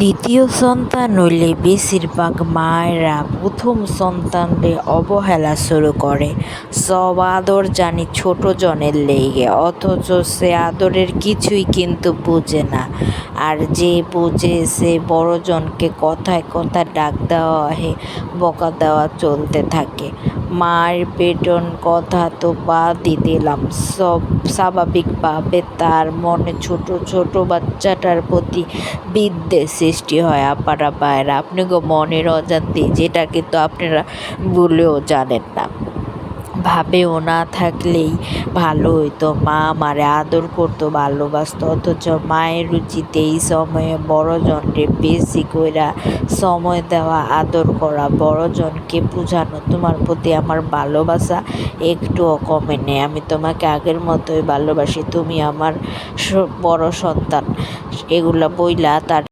দ্বিতীয় সন্তান হইলে বেশিরভাগ মায়েরা প্রথম সন্তানরে অবহেলা শুরু করে। সব আদর জানি ছোট জনের লেগে, অথচ সে আদরের কিছুই কিন্তু বোঝে না। আর যে বোঝে সে বড়জনকে কথায় কথায় ডাক দেওয়া বকা দেওয়া চলতে থাকে। মায়ের বেদন কথা তো বাদই দিলাম, স্বাভাবিকভাবে তার মনে ছোট ছোট বাচ্চাটার প্রতি বিদ্বেষ সৃষ্টি হয়। আপারা ভাইয়েরা, আপনাকে মনের অজান্তে, যেটা কিন্তু আপনারা বলেও জানেন না, ভাবেও না থাকলেই ভালো হইতো। মা আমারে আদর করতো, ভালোবাসতো, অথচ মায়ের রুচিতে এই সময়ে বড়জনকে বেশি কইরা সময় দেওয়া, আদর করা, বড়জনকে বুঝানো তোমার প্রতি আমার ভালোবাসা একটুও কমে নেই, আমি তোমাকে আগের মতোই ভালোবাসি, তুমি আমার বড় সন্তান, এগুলা বইলা তার